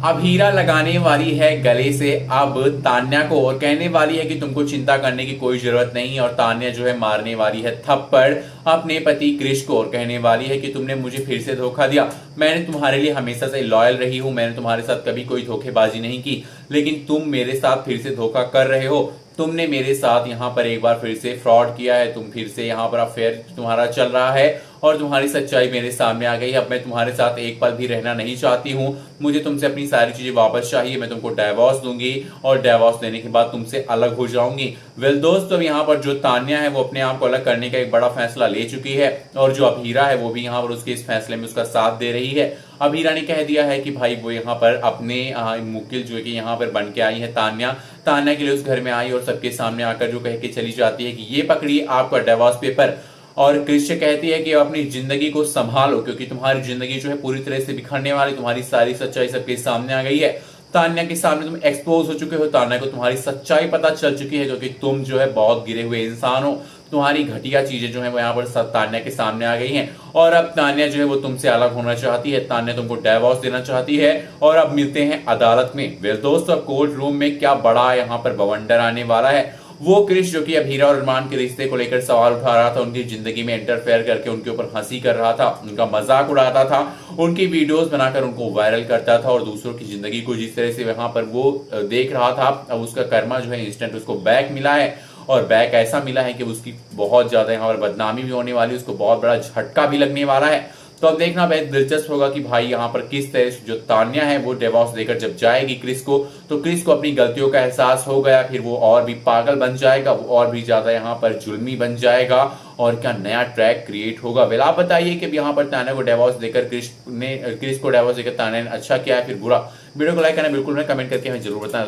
अब हीरा लगाने वाली है गले से अब तान्या को और कहने वाली है कि तुमको चिंता करने की कोई जरूरत नहीं है। और तान्या जो है मारने वाली है थप्पड़ अपने पति क्रिश को और कहने वाली है कि तुमने मुझे फिर से धोखा दिया। मैंने तुम्हारे लिए हमेशा से लॉयल रही हूं, मैंने तुम्हारे साथ कभी कोई धोखेबाजी नहीं की, लेकिन तुम मेरे साथ फिर से धोखा कर रहे हो। तुमने मेरे साथ यहाँ पर एक बार फिर से फ्रॉड किया है, तुम फिर से यहाँ पर अफेयर तुम्हारा चल रहा है और तुम्हारी सच्चाई मेरे सामने आ गई। अब मैं तुम्हारे साथ एक पल भी रहना नहीं चाहती हूँ, मुझे तुमसे अपनी सारी चीजें वापस चाहिए। मैं तुमको डाइवोर्स दूंगी और डाइवोर्स देने के बाद तुमसे अलग हो जाऊंगी। वेल दोस्तों, यहाँ पर जो तान्या है वो अपने आप को अलग करने का एक बड़ा फैसला ले चुकी है और जो अभीरा है वो भी यहाँ पर उसके इस फैसले में उसका साथ दे रही है। अभीरा ने कह दिया है कि भाई वो यहाँ पर अपने मुकिल जो कि यहाँ पर बन के आई है तान्या के लिए उस घर में आई और सबके सामने आकर जो कह के चली जाती है कि ये पकड़िए आपका डिवोर्स पेपर। और क्रिश कहती है कि अपनी जिंदगी को संभालो क्योंकि तुम्हारी जिंदगी जो है पूरी तरह से बिखरने वाली, तुम्हारी सारी सच्चाई सबके सामने आ गई है। तान्या के सामने तुम एक्सपोज हो चुके हो, तान्या को तुम्हारी सच्चाई पता चल चुकी है क्योंकि तुम जो है बहुत गिरे हुए इंसान हो। तुम्हारी घटिया चीजें जो है वो यहाँ पर सब तान्या के सामने आ गई हैं और अब तान्या जो है वो तुमसे अलग होना चाहती है। तान्या तुमको डाइवोर्स देना चाहती है और अब मिलते हैं अदालत में। वेल दोस्तों, अब कोर्ट रूम में क्या बड़ा यहाँ पर बवंडर आने वाला है। वो क्रिश जो कि अब हीरा और अरमान के रिश्ते को लेकर सवाल उठा रहा था, उनकी जिंदगी में इंटरफेयर करके उनके ऊपर हंसी कर रहा था, उनका मजाक उड़ाता था, उनकी वीडियोस बनाकर उनको वायरल करता था और दूसरों की जिंदगी को जिस तरह से वहां पर वो देख रहा था, अब उसका कर्मा जो है इंस्टेंट उसको बैक मिला है। और बैक ऐसा मिला है कि उसकी बहुत ज्यादा यहाँ पर बदनामी भी होने वाली है, उसको बहुत बड़ा झटका भी लगने वाला है। तो अब देखना बेहद दिलचस्प होगा कि भाई यहाँ पर किस तरह से जो तान्या है वो डिवोर्स देकर जब जाएगी क्रिस को, तो क्रिस को अपनी गलतियों का एहसास हो गया, फिर वो और भी पागल बन जाएगा, वो और भी ज्यादा यहाँ पर जुल्मी बन जाएगा और क्या नया ट्रैक क्रिएट होगा। वेल आप बताइए कि यहाँ पर तान्या को डिवोर्स देकर क्रिस को डिवोर्स देकर तान्या ने अच्छा किया है फिर बुरा। वीडियो को लाइक करना बिल्कुल नहीं, कमेंट करके हमें जरूर बताएं।